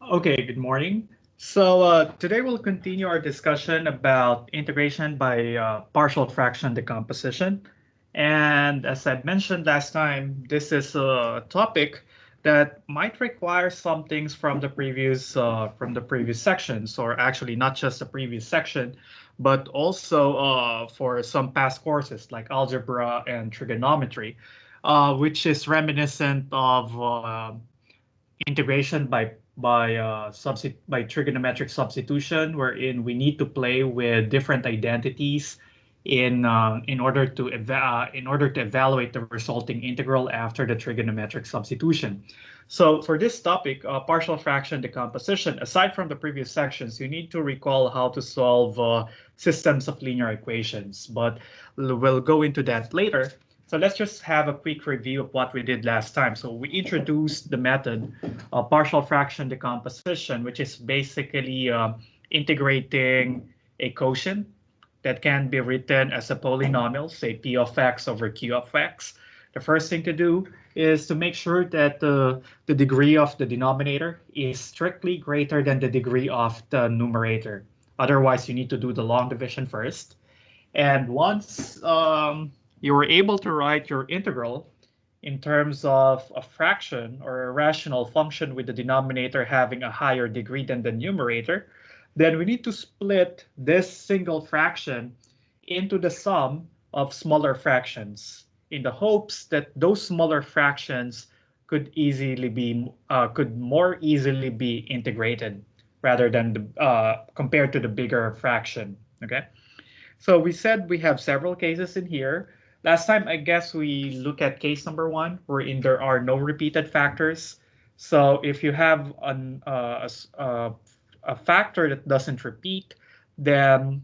Okay, good morning. Today we'll continue our discussion about integration by partial fraction decomposition. And as I mentioned last time, this is a topic that might require some things from the previous sections, or actually not just the previous section, but also for some past courses like algebra and trigonometry, which is reminiscent of integration by trigonometric substitution, wherein we need to play with different identities in order to evaluate the resulting integral after the trigonometric substitution. So for this topic, partial fraction decomposition, aside from the previous sections, you need to recall how to solve systems of linear equations, but we'll go into that later. So let's just have a quick review of what we did last time. So we introduced the method of partial fraction decomposition, which is basically integrating a quotient that can be written as a polynomial, say p of x over q of x. The first thing to do is to make sure that the degree of the denominator is strictly greater than the degree of the numerator. Otherwise, you need to do the long division first. And once you were able to write your integral in terms of a fraction or a rational function with the denominator having a higher degree than the numerator, then we need to split this single fraction into the sum of smaller fractions in the hopes that those smaller fractions could more easily be integrated rather than compared to the bigger fraction. Okay. So we said we have several cases in here. Last time, I guess we look at case number 1, wherein there are no repeated factors. So if you have a factor that doesn't repeat, then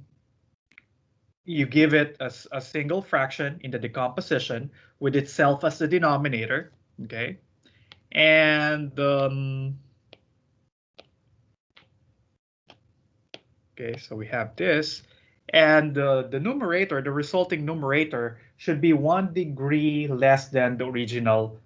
you give it a single fraction in the decomposition with itself as the denominator. Okay, and okay, so we have this. And the numerator, the resulting numerator, should be 1 degree less than the original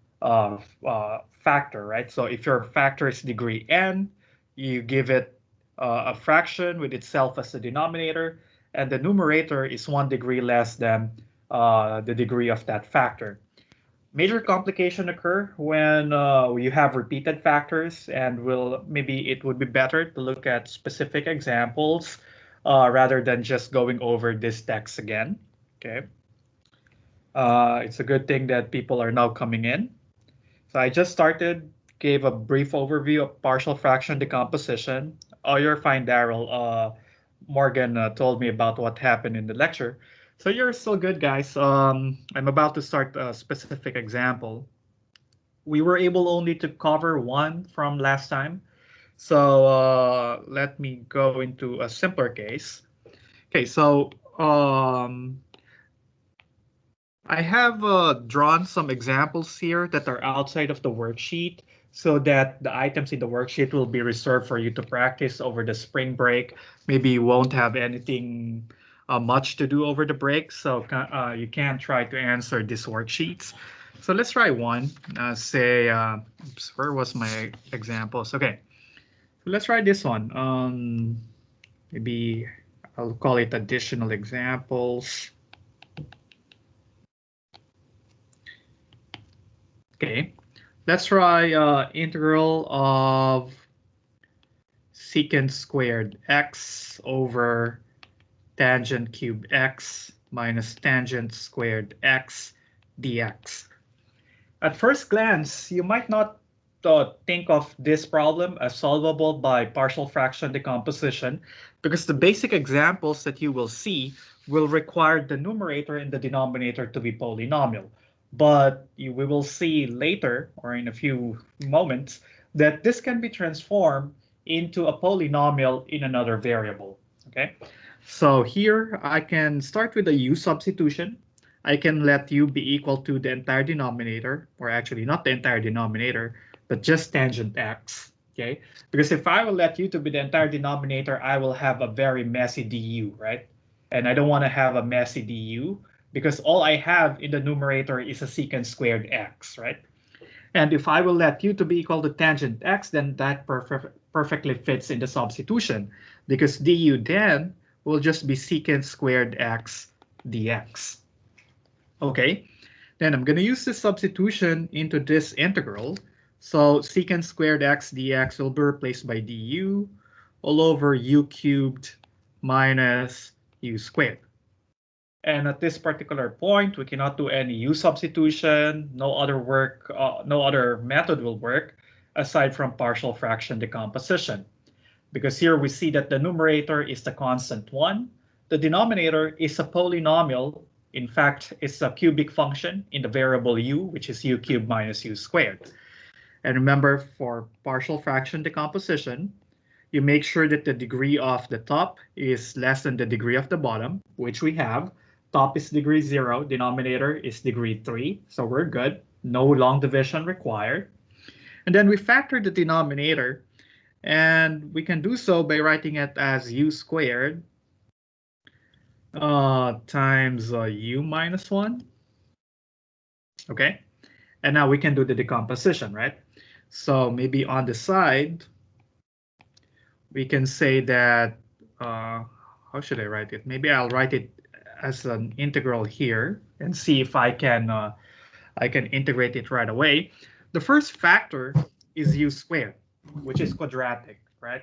factor, right? So if your factor is degree n, you give it a fraction with itself as the denominator, and the numerator is 1 degree less than the degree of that factor. Major complication occur when you have repeated factors, and maybe it would be better to look at specific examples rather than just going over this text again. Okay. It's a good thing that people are now coming in. So I just gave a brief overview of partial fraction decomposition. Oh, you're fine, Daryl. Morgan told me about what happened in the lecture. So you're still good, guys. I'm about to start a specific example. We were able only to cover one from last time. So let me go into a simpler case. Okay, so I have drawn some examples here that are outside of the worksheet so that the items in the worksheet will be reserved for you to practice over the spring break. Maybe you won't have anything much to do over the break, so you can try to answer these worksheets. So let's try one. Oops, where was my examples? Okay, so let's try this one. Maybe I'll call it additional examples. Okay, let's try integral of secant squared x over tangent cubed x minus tangent squared x dx. At first glance, you might not think of this problem as solvable by partial fraction decomposition because the basic examples that you will see will require the numerator and the denominator to be polynomial. But we will see later, or in a few moments, that this can be transformed into a polynomial in another variable. Okay, so here I can start with a u substitution. I can let u be equal to the entire denominator, or actually not the entire denominator, but just tangent x. Okay, because if I will let u to be the entire denominator, I will have a very messy du, right? And I don't want to have a messy du because all I have in the numerator is a secant squared x, right? And if I will let u to be equal to tangent x, then that perfectly fits in the substitution because du then will just be secant squared x dx. Okay, then I'm going to use this substitution into this integral. So secant squared x dx will be replaced by du all over u cubed minus u squared. And at this particular point, we cannot do any u substitution. No other method will work aside from partial fraction decomposition. Because here we see that the numerator is the constant 1. The denominator is a polynomial. In fact, it's a cubic function in the variable u, which is u cubed minus u squared. And remember, for partial fraction decomposition, you make sure that the degree of the top is less than the degree of the bottom, which we have. Top is degree 0, denominator is degree 3, so we're good. No long division required. And then we factor the denominator, and we can do so by writing it as u squared times u minus 1. Okay, and now we can do the decomposition, right? So maybe on the side, we can say that, how should I write it? Maybe I'll write it as an integral here and see if I can integrate it right away. The first factor is u squared, which is quadratic, right?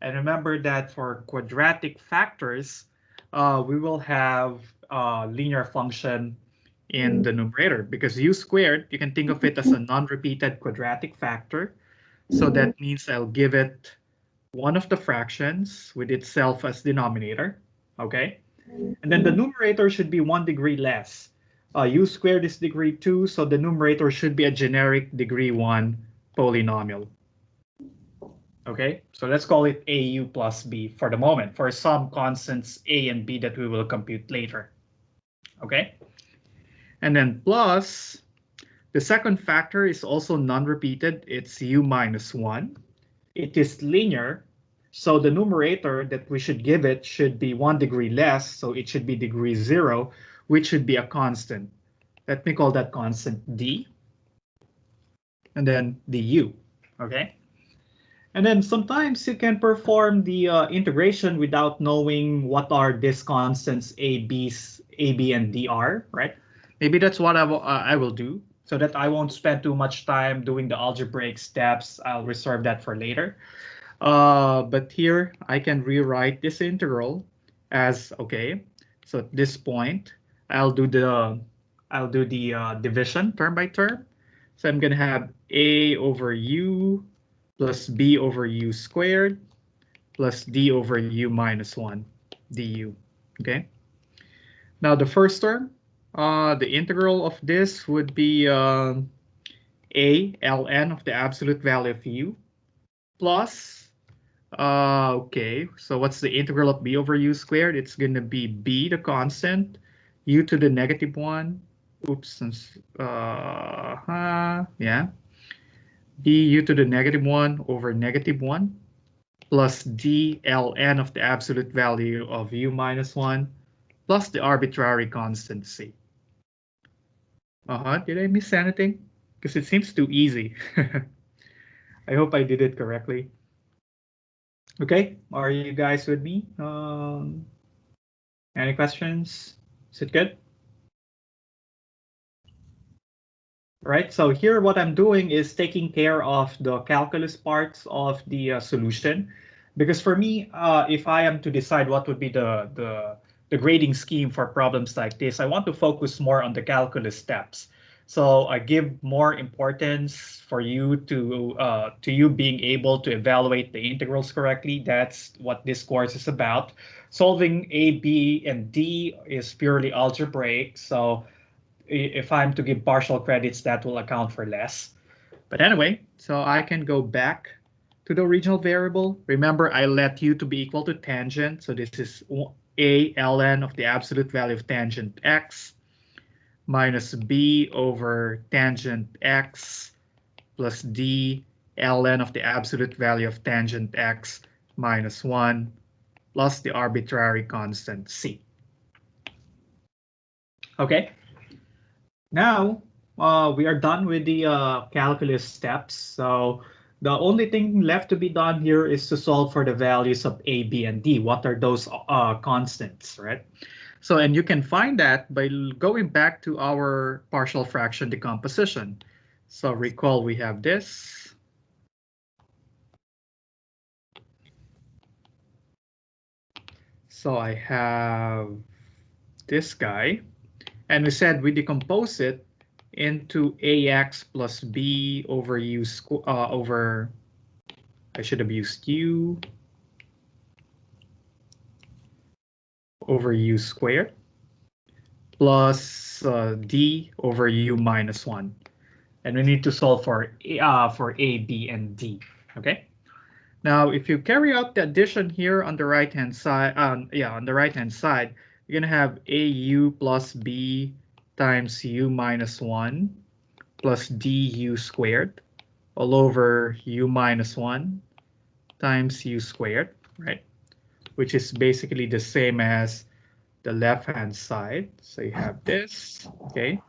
And remember that for quadratic factors, we will have a linear function in the numerator because u squared, you can think of it as a non-repeated quadratic factor. So that means I'll give it one of the fractions with itself as denominator, okay? And then the numerator should be 1 degree less. U squared is degree 2, so the numerator should be a generic degree 1 polynomial. Okay, so let's call it AU plus B for the moment, for some constants A and B that we will compute later. Okay, and then plus, the second factor is also non-repeated. It's U minus 1. It is linear. So the numerator that we should give it should be 1 degree less, so it should be degree 0, which should be a constant. Let me call that constant d, and then du, okay? And then sometimes you can perform the integration without knowing what are these constants a, b, and d are, right? Maybe that's what I will do, so that I won't spend too much time doing the algebraic steps. I'll reserve that for later. But here I can rewrite this integral as, okay, so at this point I'll do the division term by term. So I'm gonna have a over u plus b over u squared plus d over u minus 1 du. Okay. Now the first term, the integral of this would be a ln of the absolute value of u plus, okay, so what's the integral of b over u squared? It's going to be b, the constant, u to the negative 1. Oops, yeah. B u to the negative 1 over negative 1 plus d ln of the absolute value of u minus 1 plus the arbitrary constant c. Did I miss anything? Because it seems too easy. I hope I did it correctly. Okay, are you guys with me? Any questions? Is it good? All right, so here what I'm doing is taking care of the calculus parts of the solution, because for me, if I am to decide what would be the grading scheme for problems like this, I want to focus more on the calculus steps. So I give more importance for you to you being able to evaluate the integrals correctly. That's what this course is about. Solving A, B, and D is purely algebraic. So if I'm to give partial credits, that will account for less. But anyway, so I can go back to the original variable. Remember, I let u to be equal to tangent. So this is a ln of the absolute value of tangent x minus b over tangent x plus d ln of the absolute value of tangent x minus 1 plus the arbitrary constant c. Okay, now we are done with the calculus steps. So The only thing left to be done here is to solve for the values of a, b, and d. What are those constants, right? So, and you can find that by going back to our partial fraction decomposition. So recall we have this. So I have this guy, and we said we decompose it into ax plus b over u over, I should have used u over u squared plus d over u minus 1. And we need to solve for a, b, and d. Okay. Now, if you carry out the addition here on the right-hand side, on the right-hand side, you're gonna have au plus b times u minus 1 plus du squared all over u minus 1 times u squared, right? Which is basically the same as the left-hand side. So you have this, okay?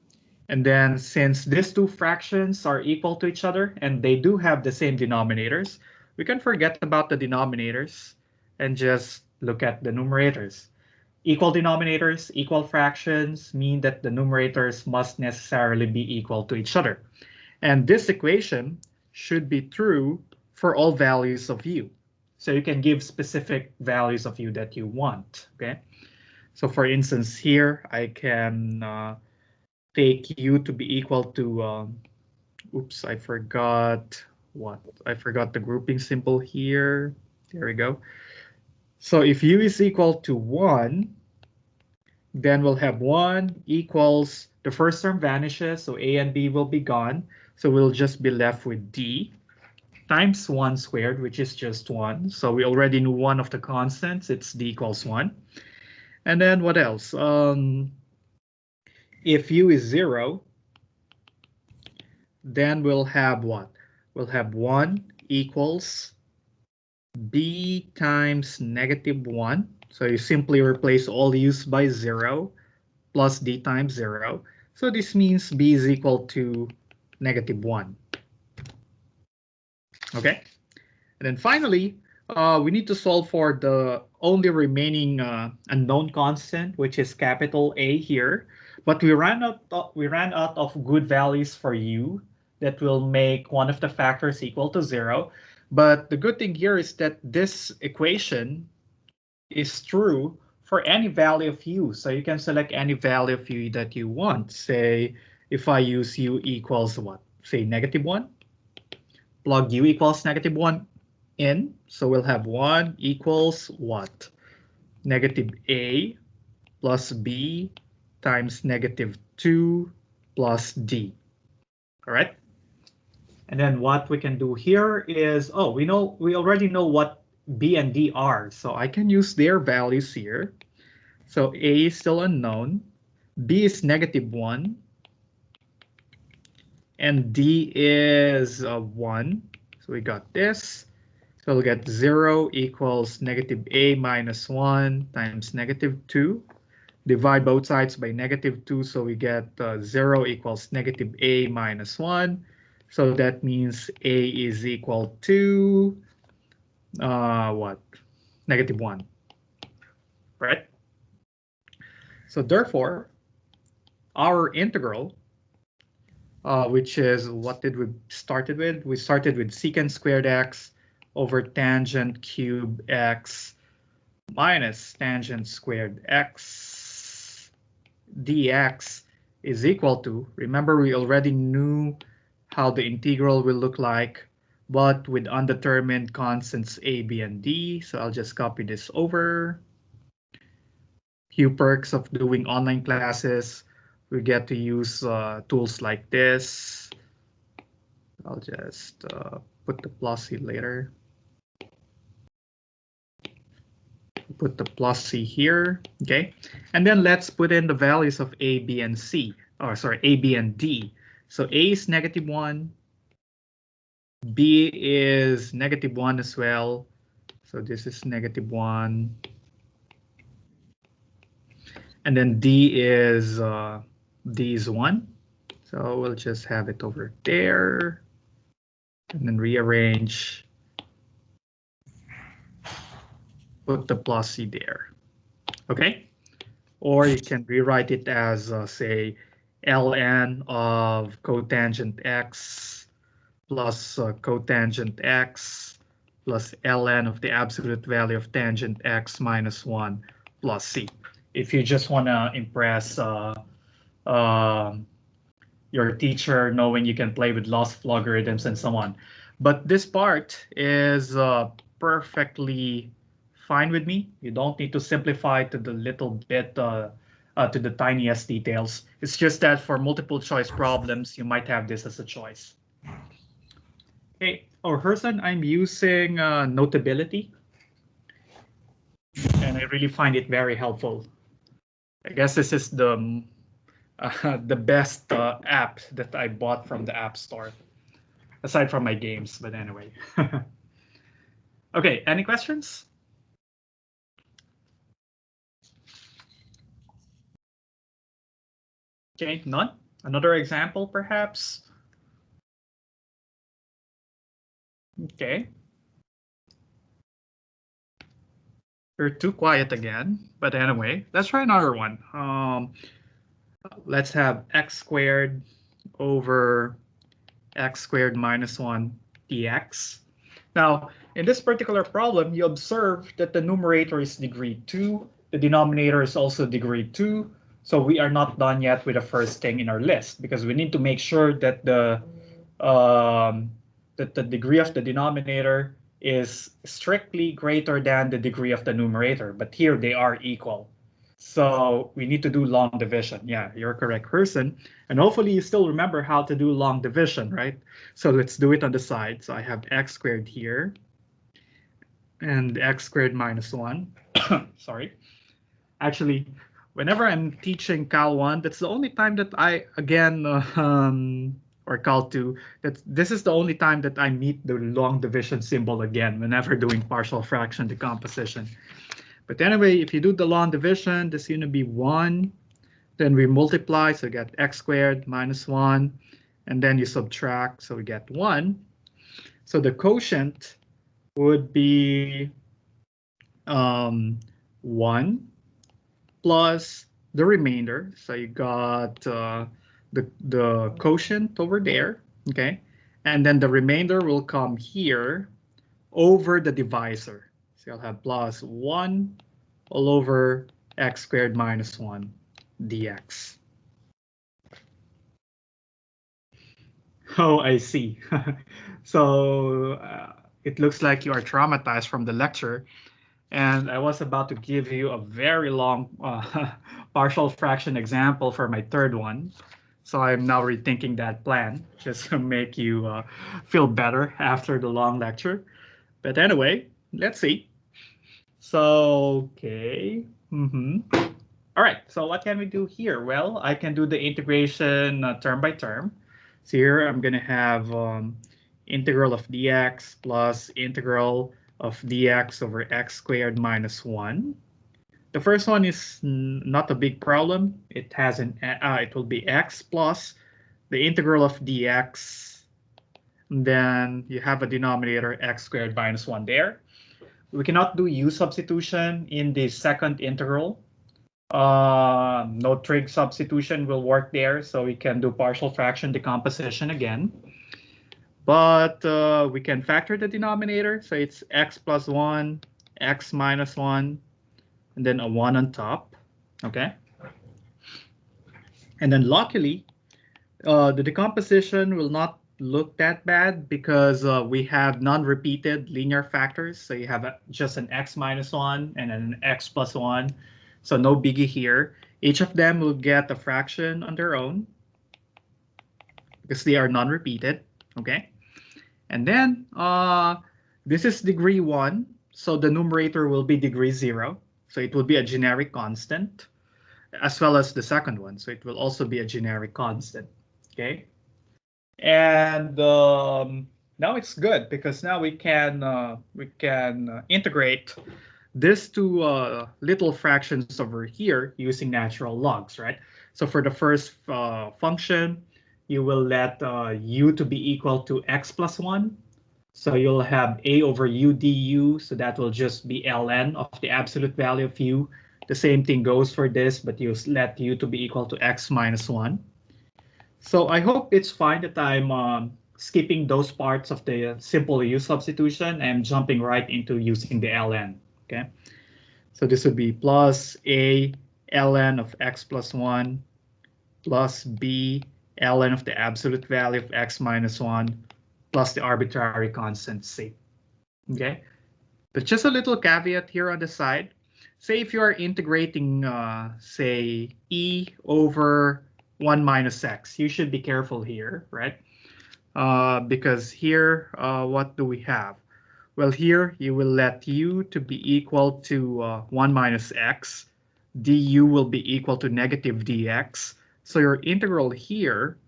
And then since these two fractions are equal to each other and they do have the same denominators, we can forget about the denominators and just look at the numerators. Equal denominators, equal fractions mean that the numerators must necessarily be equal to each other. And this equation should be true for all values of u. So you can give specific values of u that you want, okay? So for instance, here I can take u to be equal to, oops, I forgot what? I forgot the grouping symbol here. There we go. So if u is equal to 1, then we'll have 1 equals, the first term vanishes, so a and b will be gone. So we'll just be left with d times 1 squared, which is just 1. So we already knew one of the constants, it's d equals 1. And then what else? If u is 0, then we'll have what? We'll have 1 equals b times negative 1. So you simply replace all u's by 0 plus d times 0. So this means b is equal to negative 1. Okay? And then finally, we need to solve for the only remaining unknown constant, which is capital A here. But we ran out of good values for u that will make one of the factors equal to 0. But the good thing here is that this equation is true for any value of u. So you can select any value of u that you want. Say, if I use u equals what? Say negative 1. Plug u equals negative 1 in. So we'll have 1 equals what? Negative a plus b times negative 2 plus d. All right. And then what we can do here is, we already know what b and d are. So I can use their values here. So a is still unknown. B is negative 1. And d is 1. So we got this. So we'll get 0 equals negative a minus 1 times negative 2. Divide both sides by negative 2, so we get 0 equals negative a minus 1. So that means a is equal to what? Negative 1. Right? So therefore, our integral, which is what did we started with? We started with secant squared x over tangent cube x minus tangent squared x dx is equal to, remember we already knew how the integral will look like, but with undetermined constants a, b, and d. So I'll just copy this over. Few perks of doing online classes. We get to use tools like this. I'll just put the plus C later. Put the plus C here, okay? And then let's put in the values of A, B, and C. Or sorry, A, B, and D. So A is negative 1. B is negative 1 as well. So this is negative 1. And then D is 1. So we'll just have it over there. and then rearrange, put the plus c there. Okay, or you can rewrite it as say ln of cotangent x plus cotangent x plus ln of the absolute value of tangent x minus 1 plus c. If you just want to impress your teacher, knowing you can play with lots of logarithms and so on. But this part is perfectly fine with me. You don't need to simplify to the little bit, to the tiniest details. It's just that for multiple choice problems, you might have this as a choice. Okay, Herson, I'm using Notability, and I really find it very helpful. I guess this is the best app that I bought from the App Store, aside from my games, but anyway. Okay, any questions? Okay, none? Another example, perhaps? Okay. You're too quiet again, but anyway, let's try another one. Let's have x squared over x squared minus 1 dx. Now, in this particular problem, you observe that the numerator is degree 2, the denominator is also degree 2, so we are not done yet with the first thing in our list, because we need to make sure that the degree of the denominator is strictly greater than the degree of the numerator, but here they are equal. So we need to do long division. Yeah, you're correct, person. And hopefully you still remember how to do long division, right? So let's do it on the side. So I have x squared here and x squared minus 1. Sorry. Actually, whenever I'm teaching Cal 1, that's the only time that I, again, or Cal 2, this is the only time that I meet the long division symbol again, whenever doing partial fraction decomposition. But anyway, if you do the long division, this is going to be 1. Then we multiply, so we get x squared minus 1. And then you subtract, so we get 1. So the quotient would be 1 plus the remainder. So you got the quotient over there, okay? And then the remainder will come here over the divisor. So you'll have plus 1 all over x squared minus 1 dx. Oh, I see. So it looks like you are traumatized from the lecture. And I was about to give you a very long partial fraction example for my third one. So I'm now rethinking that plan just to make you feel better after the long lecture. But anyway, let's see. So, okay. All right, so what can we do here? Well, I can do the integration term by term. So here I'm going to have integral of dx plus integral of dx over x squared minus 1. The first one is not a big problem. It has it will be x plus the integral of dx. And then you have a denominator x squared minus 1 there. We cannot do u substitution in the second integral. No trig substitution will work there, so we can do partial fraction decomposition again. But we can factor the denominator, so it's x plus 1, x minus 1, and then a 1 on top, okay? And then luckily, the decomposition will not look that bad because we have non-repeated linear factors. So you have just an x minus 1 and an x plus 1. So no biggie here. Each of them will get a fraction on their own because they are non-repeated, okay? And then this is degree 1. So the numerator will be degree 0. So it will be a generic constant, as well as the second one. So it will also be a generic constant, okay? And now it's good because now we can integrate these two little fractions over here using natural logs, right? So for the first function, you will let u to be equal to x plus 1. So you'll have a over u du, so that will just be ln of the absolute value of u. The same thing goes for this, but you let u to be equal to x minus 1. So I hope it's fine that I'm skipping those parts of the simple u substitution and jumping right into using the ln. Okay, so this would be plus a ln of x plus 1 plus b ln of the absolute value of x minus 1 plus the arbitrary constant c. Okay, but just a little caveat here on the side. Say if you are integrating, say, e over 1 minus x, you should be careful here, right? Because here, what do we have? Well, here you will let u to be equal to 1 minus x. Du will be equal to negative dx. So your integral here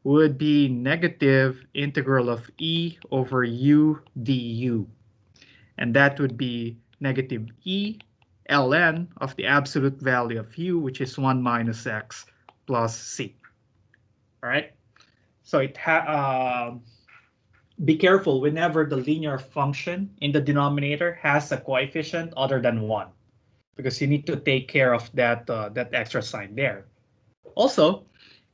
would be negative integral of e over u du. And that would be negative e ln of the absolute value of u, which is 1 minus x plus c. All right? So be careful whenever the linear function in the denominator has a coefficient other than 1, because you need to take care of that, that extra sign there. Also,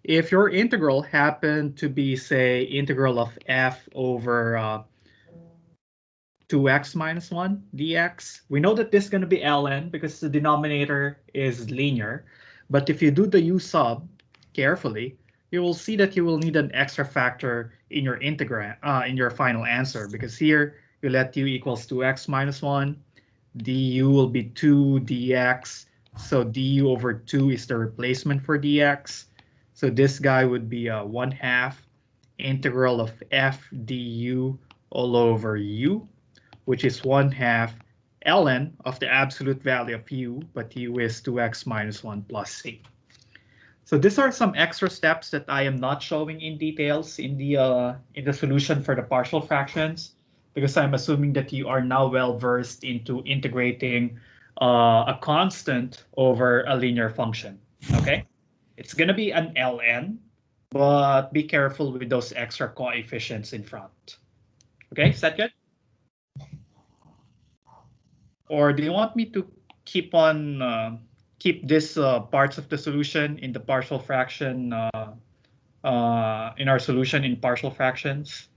if your integral happened to be, say, integral of f over 2x minus 1 dx, we know that this is going to be ln because the denominator is linear. But if you do the u sub carefully, you will see that you will need an extra factor in your integrand, in your final answer, because here you let u equals 2x minus 1, du will be 2 dx, so du over 2 is the replacement for dx. So this guy would be 1/2 integral of f du all over u, which is 1/2 ln of the absolute value of u, but u is 2x minus 1 plus c. So these are some extra steps that I am not showing in details in the solution for the partial fractions, because I'm assuming that you are now well versed into integrating a constant over a linear function. Okay, it's gonna be an ln, but be careful with those extra coefficients in front. Okay, is that good? Or do you want me to keep on keep this parts of the solution in the partial fraction in our solution in partial fractions?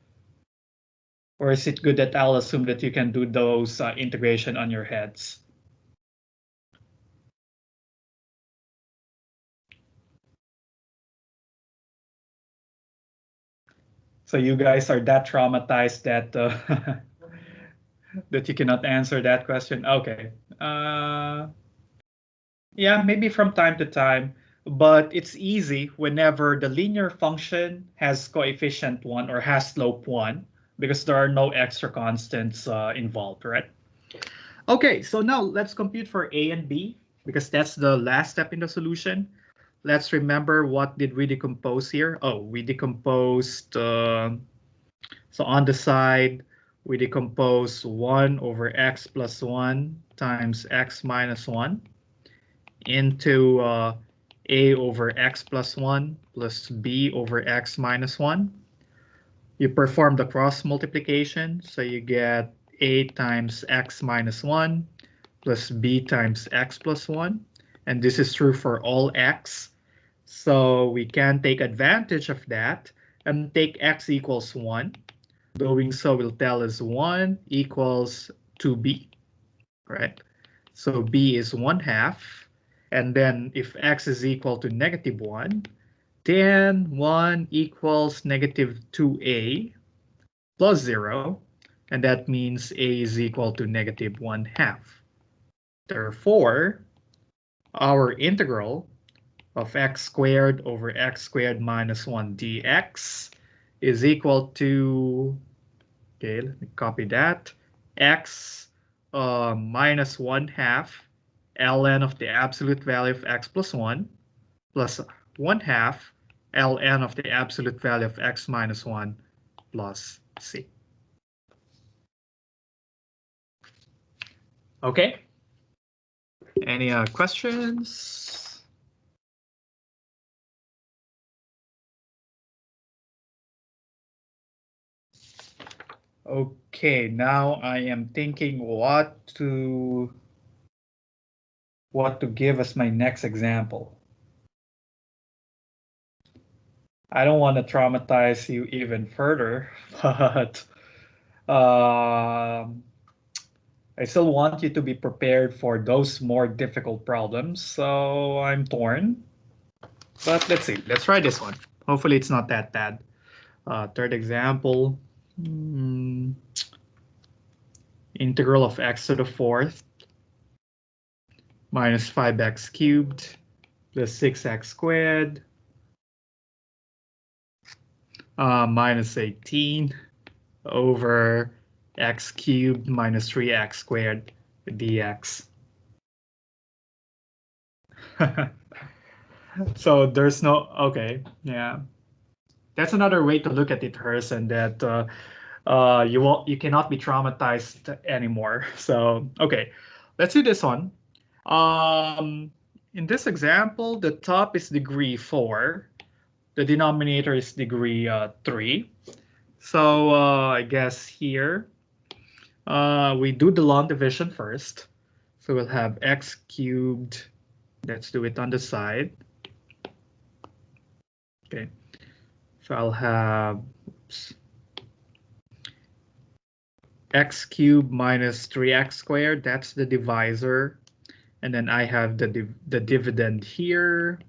Or is it good that I'll assume that you can do those integration on your heads? So you guys are that traumatized that that you cannot answer that question? Okay. Yeah, maybe from time to time, but it's easy whenever the linear function has coefficient 1 or has slope 1, because there are no extra constants involved, right? Okay, so now let's compute for a and b, because that's the last step in the solution. Let's remember, what did we decompose here? Oh, we decomposed, so on the side, we decompose 1 over x plus 1 times x minus 1 into a over x plus 1 plus b over x minus 1. You perform the cross multiplication, so you get a times x minus 1 plus b times x plus 1. And this is true for all x. So we can take advantage of that and take x equals 1. Doing so will tell us 1 equals 2b, right? So b is 1/2. And then if x is equal to negative 1, then 1 equals negative 2a plus 0. And that means a is equal to negative 1/2. Therefore, our integral of x squared over x squared minus 1 dx is equal to, okay, let me copy that, x minus 1/2 ln of the absolute value of x plus 1 plus 1/2 ln of the absolute value of x minus 1 plus c. Okay. Any questions? Okay, now I am thinking what to give as my next example. I don't want to traumatize you even further, but I still want you to be prepared for those more difficult problems. So I'm torn, but let's see. Let's try this one. Hopefully it's not that bad. Third example, integral of x to the fourth minus 5x cubed plus 6x squared minus 18 over x cubed minus 3x squared dx. So there's no, okay, yeah. That's another way to look at it, Harrison, that you cannot be traumatized anymore. So, okay, let's do this one. In this example, the top is degree 4. The denominator is degree 3. So I guess here we do the long division first. So we'll have x cubed. Let's do it on the side. Okay. So I'll have x cubed minus 3x squared. That's the divisor. And then I have the dividend here.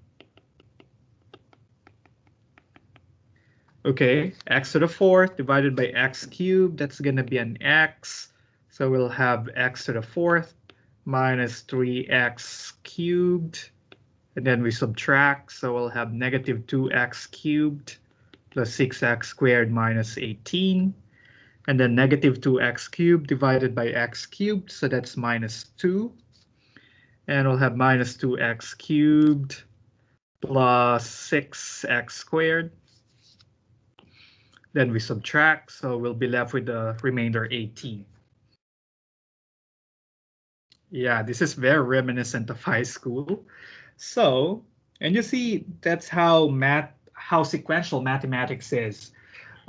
Okay, x to the fourth divided by x cubed. That's going to be an x. So we'll have x to the fourth minus 3x cubed. And then we subtract. So we'll have negative 2x cubed plus 6x squared minus 18. And then negative 2x cubed divided by x cubed. So that's minus 2. And we'll have minus 2x cubed plus 6x squared. Then we subtract, so we'll be left with the remainder 18. Yeah, this is very reminiscent of high school. So, and you see, that's how sequential mathematics is.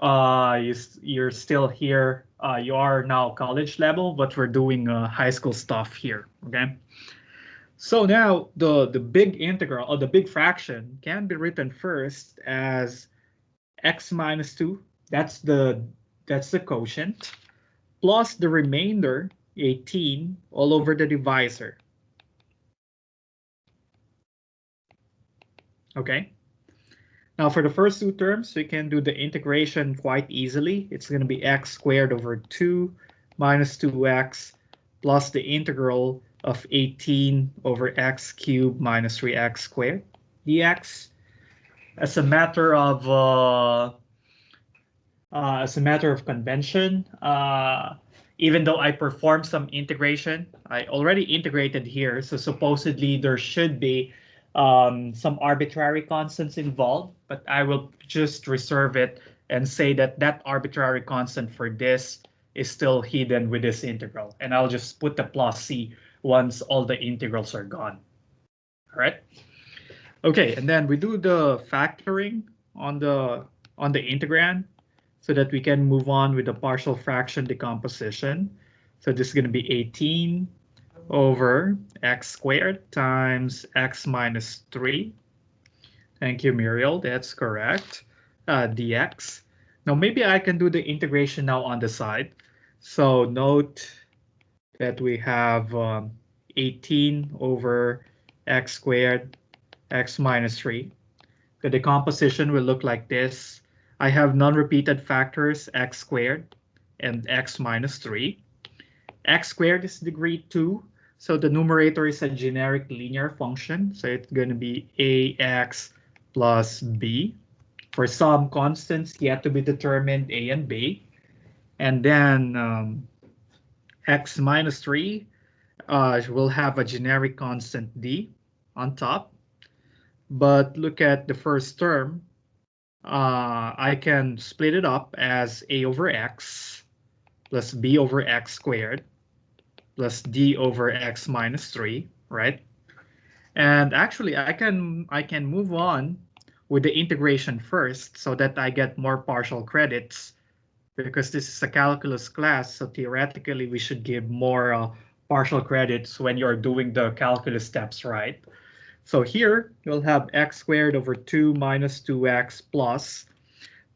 You're still here. You are now college level, but we're doing high school stuff here. Okay. So now the big integral or the big fraction can be written first as x minus 2. That's the quotient plus the remainder 18 all over the divisor. Okay. Now for the first two terms, we can do the integration quite easily. It's going to be x squared over 2 minus 2x plus the integral of 18 over x cubed minus 3x squared dx. As a matter of convention, even though I performed some integration, I already integrated here. So supposedly there should be some arbitrary constants involved, but I will just reserve it and say that that arbitrary constant for this is still hidden with this integral. And I'll just put the plus c once all the integrals are gone. All right. Okay, and then we do the factoring on the integrand so that we can move on with the partial fraction decomposition. So this is going to be 18 over x squared times x minus 3. Thank you, Muriel. That's correct. Dx. Now maybe I can do the integration now on the side. So note that we have 18 over x squared x minus 3. The decomposition will look like this. I have non-repeated factors x squared and x minus 3. X squared is degree 2, so the numerator is a generic linear function. So it's going to be ax plus b. For some constants yet to be determined, a and b. And then x minus 3 will have a generic constant d on top. But look at the first term. I can split it up as a over x plus b over x squared plus d over x minus 3, right? And actually, I can move on with the integration first so that I get more partial credits because this is a calculus class, so theoretically we should give more partial credits when you're doing the calculus steps, right? So here you'll have x squared over 2 minus 2x plus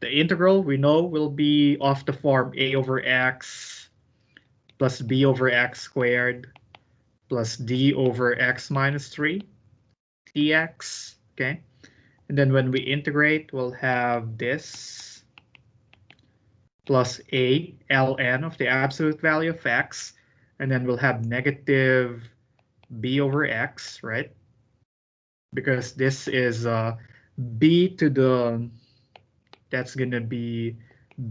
the integral we know will be of the form a over x plus b over x squared plus d over x minus 3 dx, okay? And then when we integrate, we'll have this plus a ln of the absolute value of x, and then we'll have negative b over x, right? Because this is b to the, that's going to be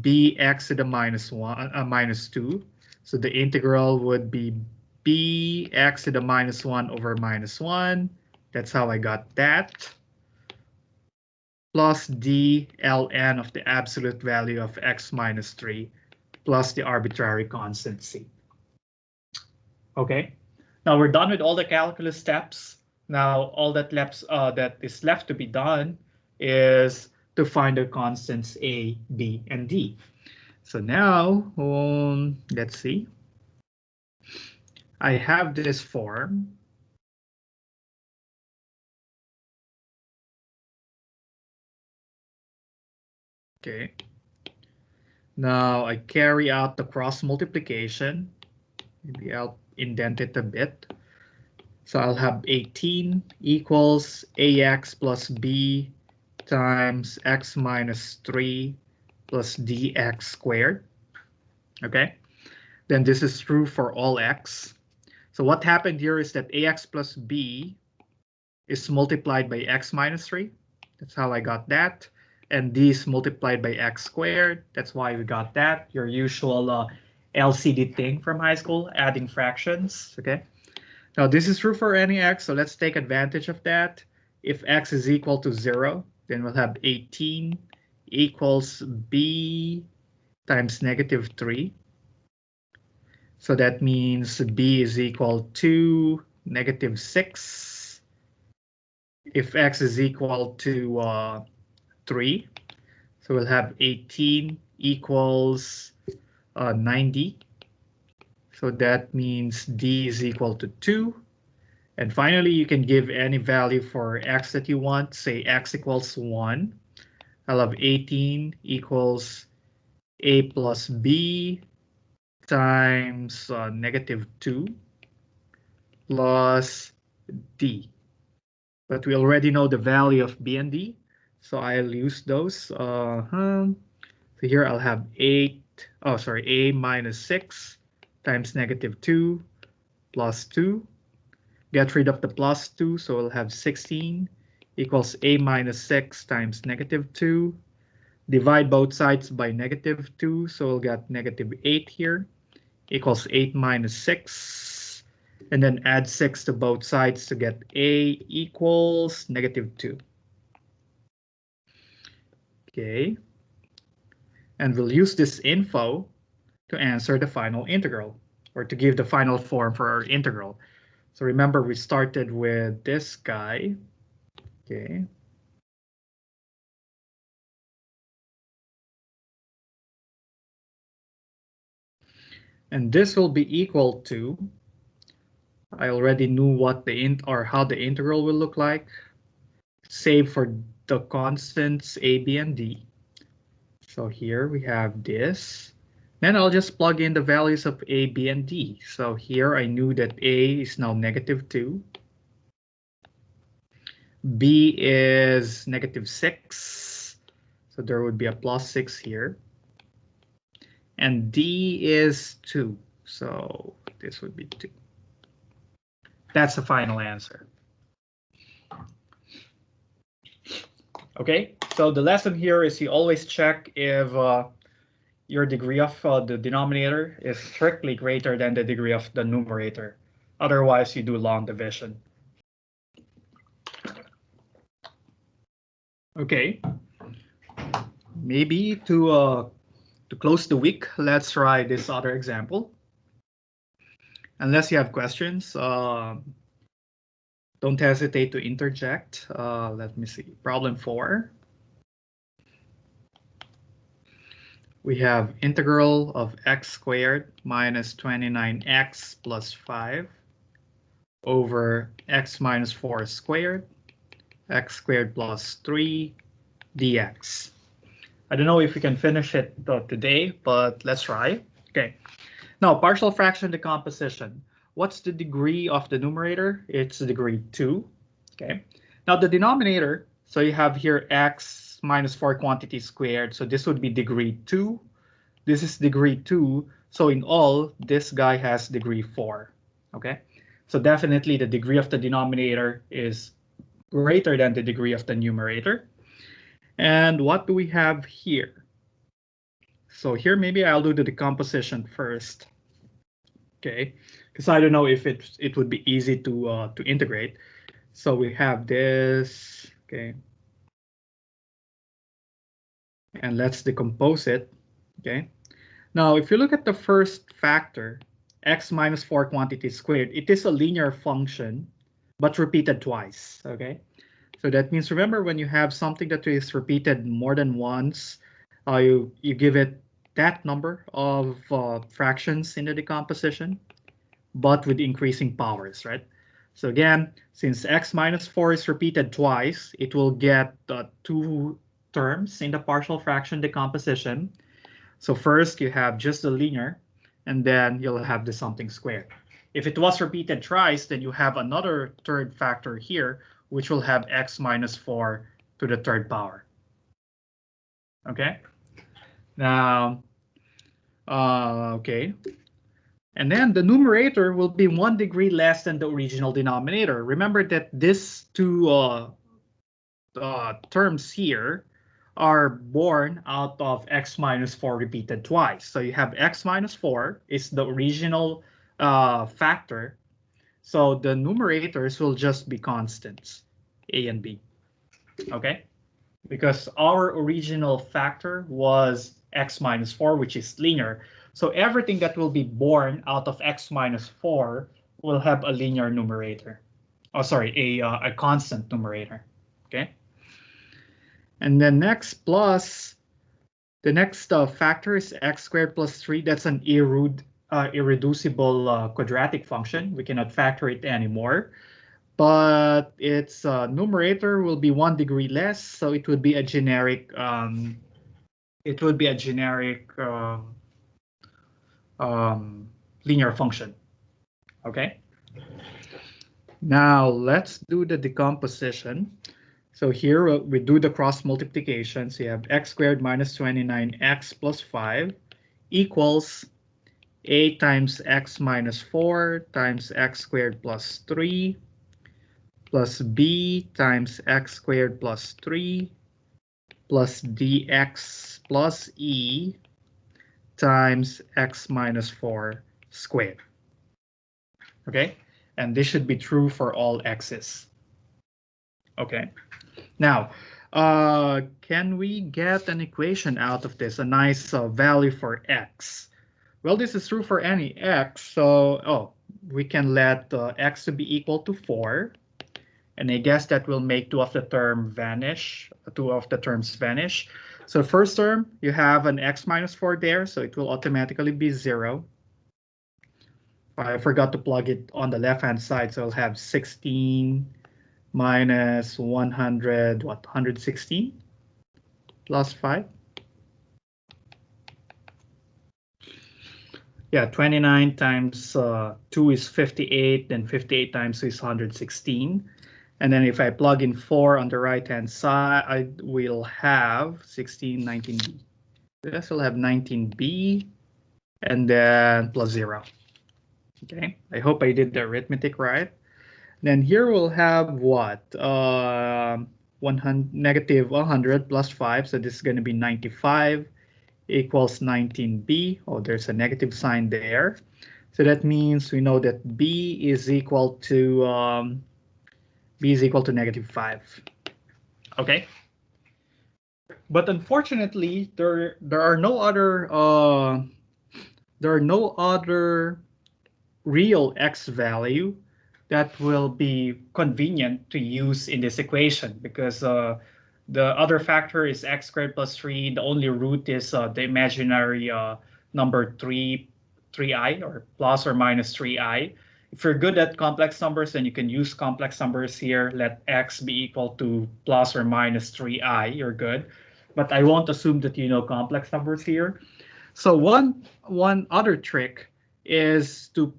bx to the minus 2. So the integral would be bx to the minus 1 over minus 1. That's how I got that. Plus d ln of the absolute value of x minus 3 plus the arbitrary constant c. Okay, now we're done with all the calculus steps. Now all that is left to be done is to find the constants a, b, and d. So now, let's see. I have this form. Okay. Now I carry out the cross multiplication. Maybe I'll indent it a bit. So I'll have 18 equals ax plus b times x minus 3 plus dx squared. Okay. Then this is true for all x. So what happened here is that ax plus b is multiplied by x minus 3. That's how I got that. And d is multiplied by x squared. That's why we got that. Your usual LCD thing from high school, adding fractions. Okay. Now this is true for any x, so let's take advantage of that. If x is equal to 0, then we'll have 18 equals b times negative 3. So that means b is equal to negative 6. If x is equal to 3, so we'll have 18 equals 90. So that means d is equal to 2. And finally, you can give any value for x that you want. Say x equals 1. I'll have 18 equals a plus b times negative 2 plus d. But we already know the value of b and d, so I'll use those. So here I'll have a minus 6 times negative 2 plus 2. Get rid of the plus 2, so we'll have 16 equals a minus 6 times negative 2. Divide both sides by negative 2, so we'll get negative 8 here equals 8 minus 6. And then add 6 to both sides to get a equals negative 2. Okay. And we'll use this info to answer the final integral, or to give the final form for our integral. So remember, we started with this guy. Okay. And this will be equal to, I already knew what the how the integral will look like, save for the constants a, b, and d. So here we have this. Then I'll just plug in the values of a, b, and d. So here I knew that a is now negative 2. B is negative 6. So there would be a plus 6 here. And D is 2. So this would be 2. That's the final answer. Okay, so the lesson here is you always check if your degree of the denominator is strictly greater than the degree of the numerator. Otherwise, you do long division. Okay, maybe to close the week, let's try this other example. Unless you have questions, don't hesitate to interject. Let me see. Problem 4. we have integral of x squared minus 29x plus 5 over x minus 4 squared, x squared plus 3 dx. I don't know if we can finish it today, but let's try. Okay. Now, partial fraction decomposition. What's the degree of the numerator? It's degree 2. Okay. Now, the denominator, so you have here x minus 4 quantity squared. So this would be degree 2. This is degree 2. So in all, this guy has degree 4. Okay. So definitely the degree of the denominator is greater than the degree of the numerator. And what do we have here? So here, maybe I'll do the decomposition first. Okay, because I don't know if it would be easy to integrate. So we have this. Okay, and let's decompose it. Okay, now if you look at the first factor, x minus 4 quantity squared, it is a linear function, but repeated twice. Okay, so that means, remember, when you have something that is repeated more than once, you give it that number of fractions in the decomposition, but with increasing powers, right? So again, since x minus 4 is repeated twice, it will get 2 terms in the partial fraction decomposition. So first you have just the linear, and then you'll have the something squared. If it was repeated twice, then you have another third factor here, which will have x minus 4 to the third power. Okay. Now, okay. And then the numerator will be 1 degree less than the original denominator. Remember that these two terms here are born out of x minus 4 repeated twice. So you have x minus 4 is the original factor. So the numerators will just be constants, a and b. Okay, because our original factor was x minus 4, which is linear. So everything that will be born out of x minus 4 will have a linear numerator. Oh, sorry, a constant numerator. Okay. And then next plus, the next factor is x squared plus 3. That's an irreducible quadratic function. We cannot factor it anymore. But its numerator will be 1 degree less, so it would be a generic. Linear function. Okay. Now let's do the decomposition. So here we do the cross multiplication. So you have x squared minus 29x plus 5 equals a times x minus 4 times x squared plus 3 plus b times x squared plus 3 plus dx plus e times x minus 4 squared. Okay, and this should be true for all x's. Okay, now can we get an equation out of this, a nice value for x? Well, this is true for any x, so we can let x to be equal to 4. And I guess that will make 2 of the terms vanish. So first term, you have an x minus 4 there, so it will automatically be 0. I forgot to plug it on the left-hand side, so I'll have 16 minus 100, 116 plus 5. Yeah, 29 times 2 is 58, then 58 times 2 is 116. And then if I plug in 4 on the right-hand side, I will have 16, 19b. This will have 19b, and then plus 0. Okay, I hope I did the arithmetic right. Then here we'll have what? Negative 100 plus 5, so this is going to be 95 equals 19b. Oh, there's a negative sign there. So that means we know that b is equal to negative 5. Okay. But unfortunately, there are no other real x value that will be convenient to use in this equation, because The other factor is x squared plus 3. The only root is the imaginary number 3i, or plus or minus 3i. If you're good at complex numbers, then you can use complex numbers here. Let x be equal to plus or minus 3i. You're good. But I won't assume that you know complex numbers here. So one other trick is to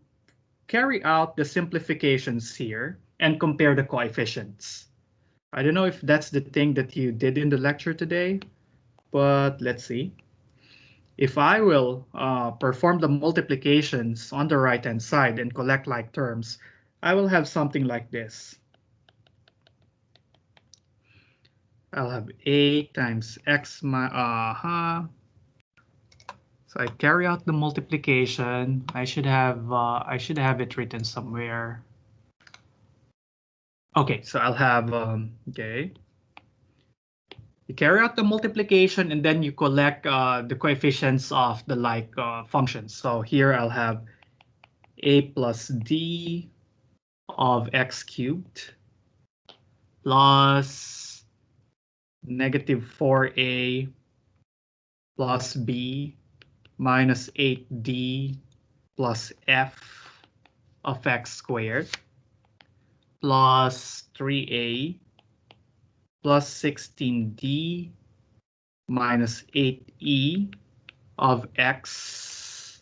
carry out the simplifications here and compare the coefficients. I don't know if that's the thing that you did in the lecture today, but let's see. If I will perform the multiplications on the right-hand side and collect like terms, I will have something like this. I'll have a times x So I carry out the multiplication. I should have it written somewhere. Okay, so I'll have okay. You carry out the multiplication and then you collect the coefficients of the like functions. So here I'll have a plus d of x cubed plus negative 4a plus b minus 8d plus f of x squared plus 3a plus 16d minus 8e of x.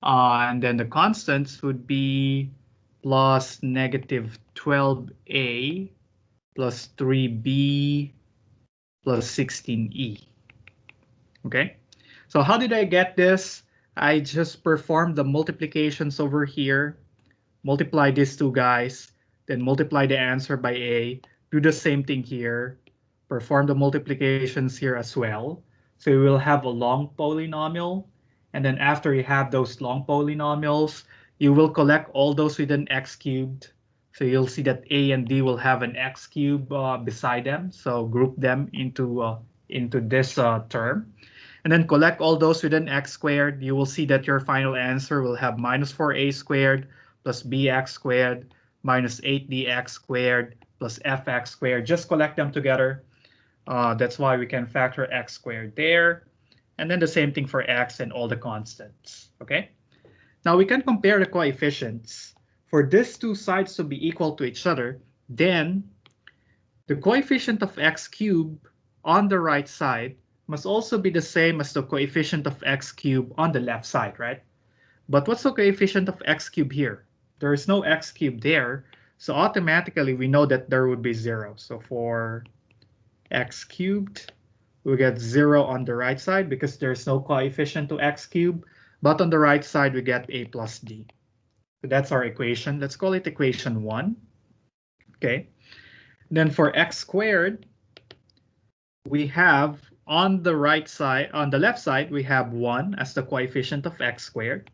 And then the constants would be plus negative 12a plus 3b plus 16e. Okay, so how did I get this? I just performed the multiplications over here, multiply these two guys, then multiply the answer by a, do the same thing here, perform the multiplications here as well. So you will have a long polynomial. And then after you have those long polynomials, you will collect all those with an x cubed. So you'll see that a and d will have an x cube beside them. So group them into this term. And then collect all those with an x squared. You will see that your final answer will have minus 4a squared plus bx squared minus 8dx squared plus fx squared. Just collect them together. That's why we can factor x squared there. And then the same thing for x and all the constants. Okay. Now we can compare the coefficients. For these two sides to be equal to each other, then the coefficient of x cubed on the right side must also be the same as the coefficient of x cubed on the left side, right? But what's the coefficient of x cubed here? There is no x cubed there, so automatically we know that there would be 0. So for x cubed, we get 0 on the right side because there's no coefficient to x cubed, but on the right side we get a plus d. So that's our equation. Let's call it equation 1. Okay. Then for x squared, we have on the right side, on the left side, we have 1 as the coefficient of x squared.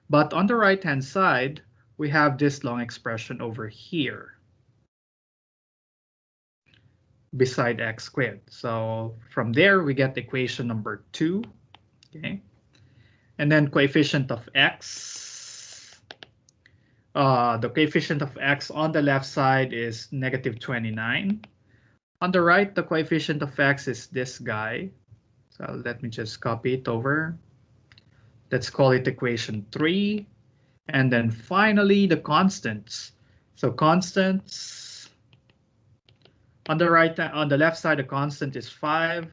But on the right-hand side, we have this long expression over here beside x squared. So from there, we get equation number 2. Okay. And then coefficient of x. The coefficient of x on the left side is negative 29. On the right, the coefficient of x is this guy. So let me just copy it over. Let's call it equation 3. And then finally, the constants. So constants on the right, on the left side, the constant is 5.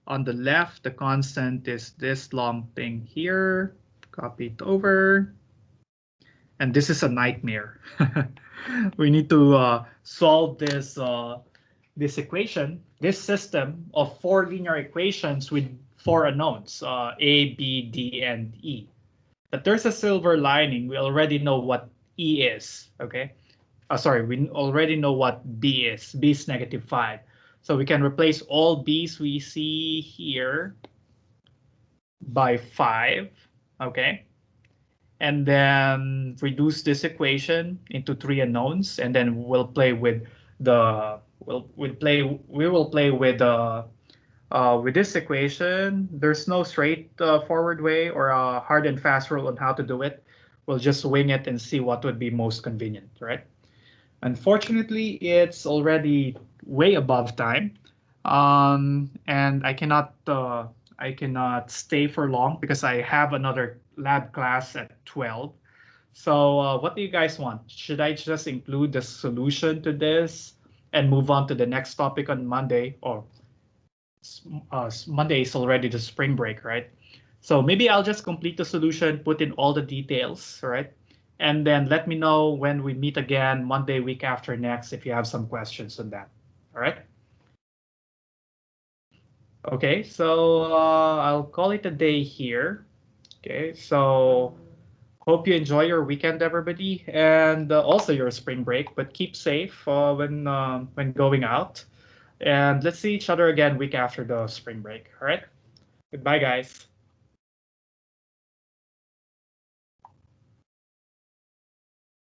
On the left, the constant is this long thing here. Copy it over. And this is a nightmare. We need to solve this this equation, this system of 4 linear equations with 4 unknowns, a, b, d, and e. But there's a silver lining. We already know what e is. Okay. Sorry, we already know what b is. B is negative 5. So we can replace all b's we see here by 5. Okay. And then reduce this equation into 3 unknowns, and then we'll play with the we will play with this equation. There's no straight forward way or a hard and fast rule on how to do it. We'll just wing it and see what would be most convenient, right? Unfortunately, it's already way above time, and I cannot stay for long because I have another lab class at 12. So what do you guys want? Should I just include the solution to this and move on to the next topic on Monday? Or Monday is already the spring break, right? So maybe I'll just complete the solution, put in all the details, right? And then let me know when we meet again Monday, week after next, if you have some questions on that. All right. Okay, so I'll call it a day here. Okay, so hope you enjoy your weekend, everybody, and also your spring break. But keep safe when going out. And let's see each other again week after the spring break. All right. Goodbye, guys.